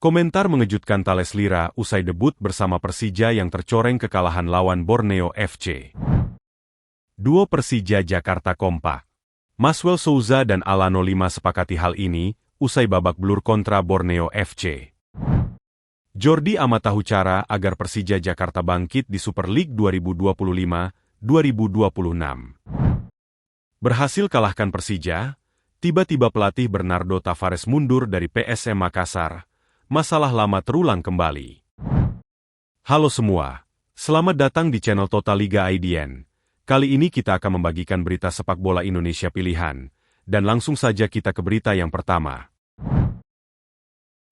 Komentar mengejutkan Thales Lira usai debut bersama Persija yang tercoreng kekalahan lawan Borneo FC. Duo Persija Jakarta kompak. Maswell Souza dan Alano Lima sepakati hal ini usai babak belur kontra Borneo FC. Jordi Amat tahu cara agar Persija Jakarta bangkit di Super League 2025-2026. Berhasil kalahkan Persija, tiba-tiba pelatih Bernardo Tavares mundur dari PSM Makassar. Masalah lama terulang kembali. Halo semua, selamat datang di channel Total Liga IDN. Kali ini kita akan membagikan berita sepak bola Indonesia pilihan, dan langsung saja kita ke berita yang pertama.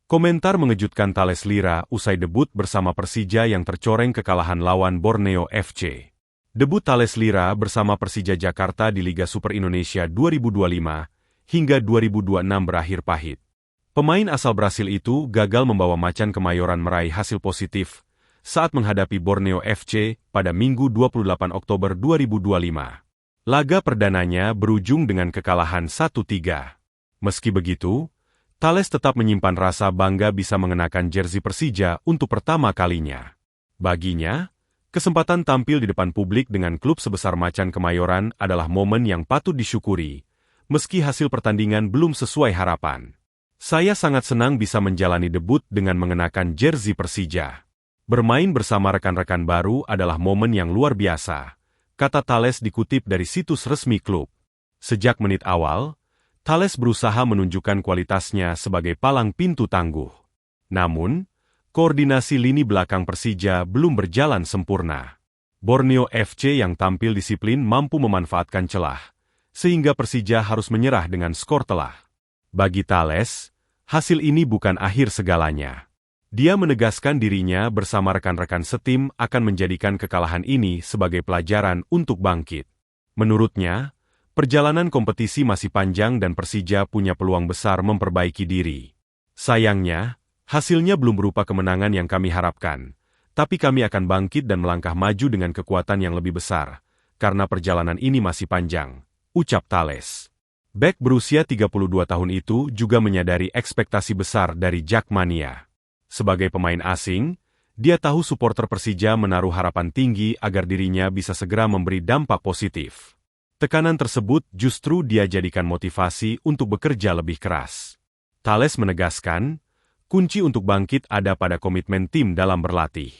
Komentar mengejutkan Thales Lira usai debut bersama Persija yang tercoreng kekalahan lawan Borneo FC. Debut Thales Lira bersama Persija Jakarta di Liga Super Indonesia 2025 hingga 2026 berakhir pahit. Pemain asal Brasil itu gagal membawa Macan Kemayoran meraih hasil positif saat menghadapi Borneo FC pada Minggu 28 Oktober 2025. Laga perdananya berujung dengan kekalahan 1-3. Meski begitu, Thales tetap menyimpan rasa bangga bisa mengenakan jersey Persija untuk pertama kalinya. Baginya, kesempatan tampil di depan publik dengan klub sebesar Macan Kemayoran adalah momen yang patut disyukuri, meski hasil pertandingan belum sesuai harapan. Saya sangat senang bisa menjalani debut dengan mengenakan jersey Persija. Bermain bersama rekan-rekan baru adalah momen yang luar biasa, kata Thales dikutip dari situs resmi klub. Sejak menit awal, Thales berusaha menunjukkan kualitasnya sebagai palang pintu tangguh. Namun, koordinasi lini belakang Persija belum berjalan sempurna. Borneo FC yang tampil disiplin mampu memanfaatkan celah, sehingga Persija harus menyerah dengan skor telak. Bagi Thales, hasil ini bukan akhir segalanya. Dia menegaskan dirinya bersama rekan-rekan setim akan menjadikan kekalahan ini sebagai pelajaran untuk bangkit. Menurutnya, perjalanan kompetisi masih panjang dan Persija punya peluang besar memperbaiki diri. Sayangnya, hasilnya belum berupa kemenangan yang kami harapkan, tapi kami akan bangkit dan melangkah maju dengan kekuatan yang lebih besar, karena perjalanan ini masih panjang, ucap Thales. Bek berusia 32 tahun itu juga menyadari ekspektasi besar dari Jakmania. Sebagai pemain asing, dia tahu supporter Persija menaruh harapan tinggi agar dirinya bisa segera memberi dampak positif. Tekanan tersebut justru dia jadikan motivasi untuk bekerja lebih keras. Thales menegaskan, kunci untuk bangkit ada pada komitmen tim dalam berlatih.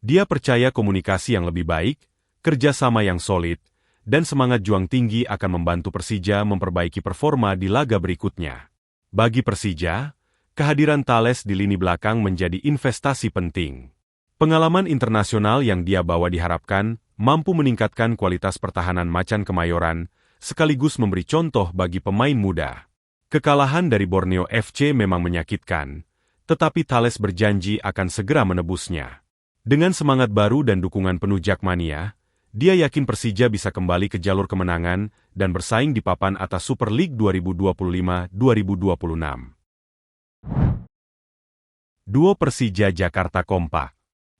Dia percaya komunikasi yang lebih baik, kerjasama yang solid, dan semangat juang tinggi akan membantu Persija memperbaiki performa di laga berikutnya. Bagi Persija, kehadiran Thales di lini belakang menjadi investasi penting. Pengalaman internasional yang dia bawa diharapkan mampu meningkatkan kualitas pertahanan Macan Kemayoran, sekaligus memberi contoh bagi pemain muda. Kekalahan dari Borneo FC memang menyakitkan, tetapi Thales berjanji akan segera menebusnya. Dengan semangat baru dan dukungan penuh Jakmania, dia yakin Persija bisa kembali ke jalur kemenangan dan bersaing di papan atas Super League 2025-2026. Duo Persija Jakarta kompak.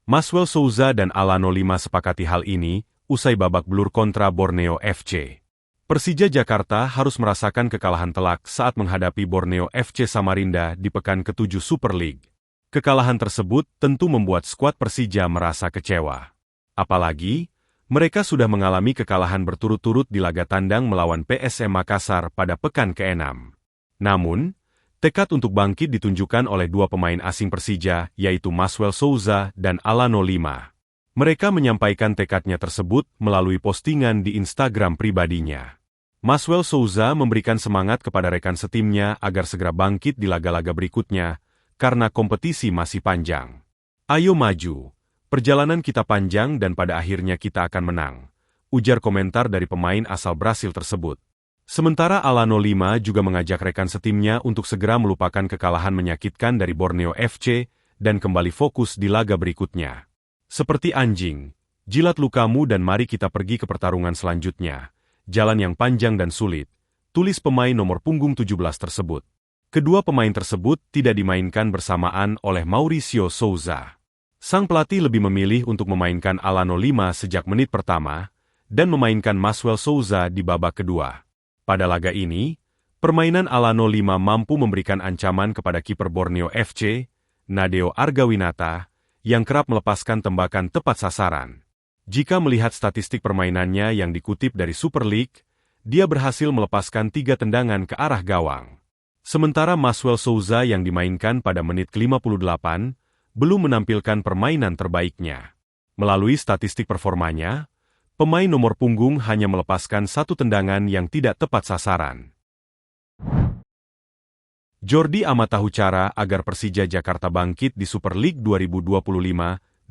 Maswell Souza dan Alano Lima sepakati hal ini usai babak belur kontra Borneo FC. Persija Jakarta harus merasakan kekalahan telak saat menghadapi Borneo FC Samarinda di pekan ke-7 Super League. Kekalahan tersebut tentu membuat skuad Persija merasa kecewa. Apalagi, mereka sudah mengalami kekalahan berturut-turut di laga tandang melawan PSM Makassar pada pekan ke-6. Namun, tekad untuk bangkit ditunjukkan oleh dua pemain asing Persija, yaitu Maswell Souza dan Alano Lima. Mereka menyampaikan tekadnya tersebut melalui postingan di Instagram pribadinya. Maswell Souza memberikan semangat kepada rekan setimnya agar segera bangkit di laga-laga berikutnya, karena kompetisi masih panjang. Ayo maju. Perjalanan kita panjang dan pada akhirnya kita akan menang, ujar komentar dari pemain asal Brasil tersebut. Sementara Alano Lima juga mengajak rekan setimnya untuk segera melupakan kekalahan menyakitkan dari Borneo FC dan kembali fokus di laga berikutnya. Seperti anjing, jilat lukamu dan mari kita pergi ke pertarungan selanjutnya. Jalan yang panjang dan sulit, tulis pemain nomor punggung 17 tersebut. Kedua pemain tersebut tidak dimainkan bersamaan oleh Mauricio Souza. Sang pelatih lebih memilih untuk memainkan Alano Lima sejak menit pertama, dan memainkan Maswell Souza di babak kedua. Pada laga ini, permainan Alano Lima mampu memberikan ancaman kepada kiper Borneo FC, Nadeo Argawinata, yang kerap melepaskan tembakan tepat sasaran. Jika melihat statistik permainannya yang dikutip dari Super League, dia berhasil melepaskan 3 tendangan ke arah gawang. Sementara Maxwell Souza yang dimainkan pada menit ke-58, belum menampilkan permainan terbaiknya. Melalui statistik performanya, pemain nomor punggung hanya melepaskan 1 tendangan yang tidak tepat sasaran. Jordi Amat tahu cara agar Persija Jakarta bangkit di Super League 2025-2026.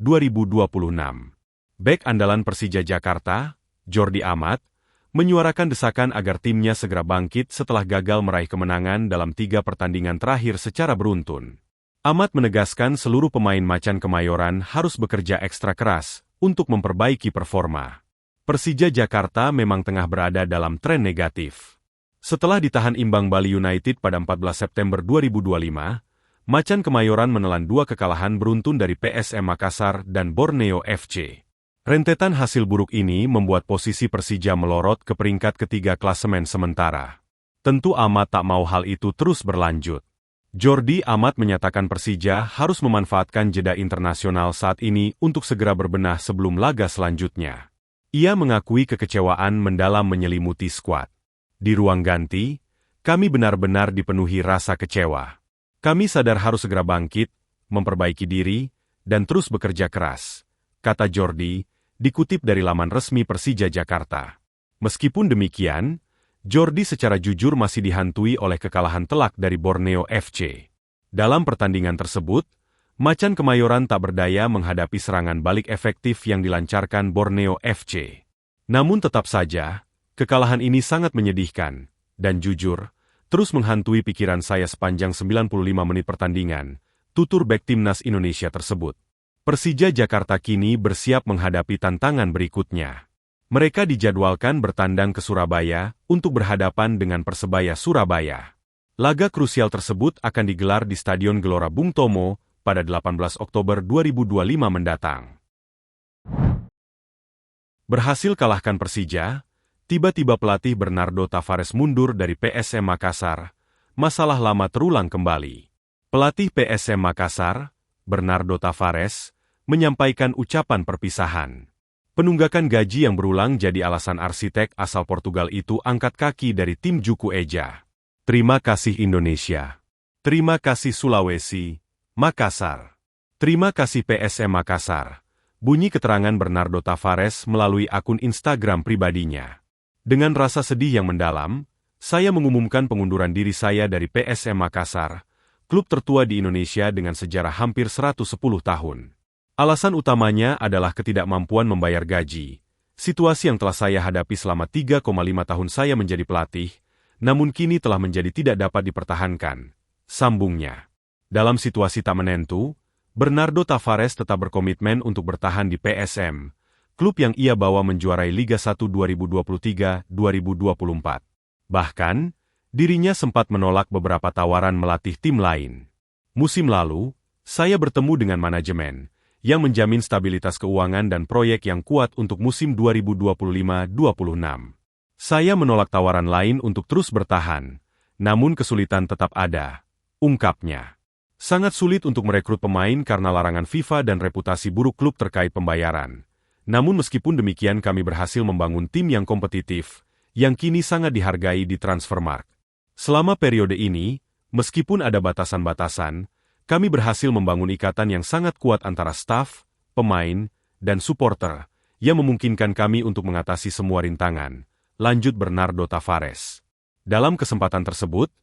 Bek andalan Persija Jakarta, Jordi Amat, menyuarakan desakan agar timnya segera bangkit setelah gagal meraih kemenangan dalam 3 pertandingan terakhir secara beruntun. Amat menegaskan seluruh pemain Macan Kemayoran harus bekerja ekstra keras untuk memperbaiki performa. Persija Jakarta memang tengah berada dalam tren negatif. Setelah ditahan imbang Bali United pada 14 September 2025, Macan Kemayoran menelan 2 kekalahan beruntun dari PSM Makassar dan Borneo FC. Rentetan hasil buruk ini membuat posisi Persija melorot ke peringkat ketiga klasemen sementara. Tentu Amat tak mau hal itu terus berlanjut. Jordi Amat menyatakan Persija harus memanfaatkan jeda internasional saat ini untuk segera berbenah sebelum laga selanjutnya. Ia mengakui kekecewaan mendalam menyelimuti skuad. Di ruang ganti, kami benar-benar dipenuhi rasa kecewa. Kami sadar harus segera bangkit, memperbaiki diri, dan terus bekerja keras, kata Jordi, dikutip dari laman resmi Persija Jakarta. Meskipun demikian, Jordi secara jujur masih dihantui oleh kekalahan telak dari Borneo FC. Dalam pertandingan tersebut, Macan Kemayoran tak berdaya menghadapi serangan balik efektif yang dilancarkan Borneo FC. Namun tetap saja, kekalahan ini sangat menyedihkan, dan jujur, terus menghantui pikiran saya sepanjang 95 menit pertandingan, tutur bek timnas Indonesia tersebut. Persija Jakarta kini bersiap menghadapi tantangan berikutnya. Mereka dijadwalkan bertandang ke Surabaya untuk berhadapan dengan Persebaya Surabaya. Laga krusial tersebut akan digelar di Stadion Gelora Bung Tomo pada 18 Oktober 2025 mendatang. Berhasil kalahkan Persija, tiba-tiba pelatih Bernardo Tavares mundur dari PSM Makassar. Masalah lama terulang kembali. Pelatih PSM Makassar, Bernardo Tavares, menyampaikan ucapan perpisahan. Penunggakan gaji yang berulang jadi alasan arsitek asal Portugal itu angkat kaki dari tim Juku Eja. Terima kasih Indonesia. Terima kasih Sulawesi, Makassar. Terima kasih PSM Makassar. Bunyi keterangan Bernardo Tavares melalui akun Instagram pribadinya. Dengan rasa sedih yang mendalam, saya mengumumkan pengunduran diri saya dari PSM Makassar, klub tertua di Indonesia dengan sejarah hampir 110 tahun. Alasan utamanya adalah ketidakmampuan membayar gaji, situasi yang telah saya hadapi selama 3,5 tahun saya menjadi pelatih, namun kini telah menjadi tidak dapat dipertahankan, sambungnya. Dalam situasi tak menentu, Bernardo Tavares tetap berkomitmen untuk bertahan di PSM, klub yang ia bawa menjuarai Liga 1 2023-2024. Bahkan, dirinya sempat menolak beberapa tawaran melatih tim lain. Musim lalu, saya bertemu dengan manajemen, yang menjamin stabilitas keuangan dan proyek yang kuat untuk musim 2025-26. Saya menolak tawaran lain untuk terus bertahan, namun kesulitan tetap ada, ungkapnya. Sangat sulit untuk merekrut pemain karena larangan FIFA dan reputasi buruk klub terkait pembayaran. Namun meskipun demikian kami berhasil membangun tim yang kompetitif, yang kini sangat dihargai di Transfermarkt. Selama periode ini, meskipun ada batasan-batasan, kami berhasil membangun ikatan yang sangat kuat antara staf, pemain, dan supporter, yang memungkinkan kami untuk mengatasi semua rintangan, lanjut Bernardo Tavares. Dalam kesempatan tersebut,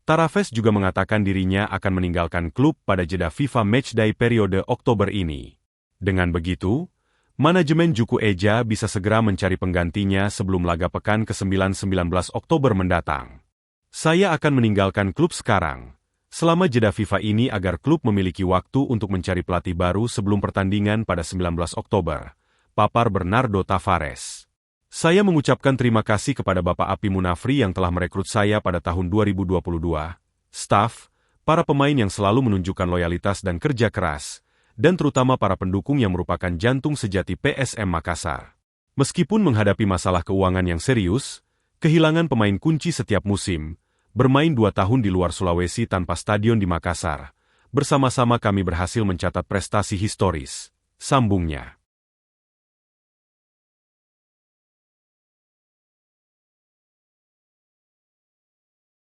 Tavares juga mengatakan dirinya akan meninggalkan klub pada jeda FIFA Matchday periode Oktober ini. Dengan begitu, manajemen Juku Eja bisa segera mencari penggantinya sebelum laga pekan ke-9 19 Oktober mendatang. Saya akan meninggalkan klub sekarang, selama jeda FIFA ini agar klub memiliki waktu untuk mencari pelatih baru sebelum pertandingan pada 19 Oktober, papar Bernardo Tavares. Saya mengucapkan terima kasih kepada Bapak Api Munafri yang telah merekrut saya pada tahun 2022, staf, para pemain yang selalu menunjukkan loyalitas dan kerja keras, dan terutama para pendukung yang merupakan jantung sejati PSM Makassar. Meskipun menghadapi masalah keuangan yang serius, kehilangan pemain kunci setiap musim, bermain 2 tahun di luar Sulawesi tanpa stadion di Makassar, Bersama-sama kami berhasil mencatat prestasi historis, sambungnya.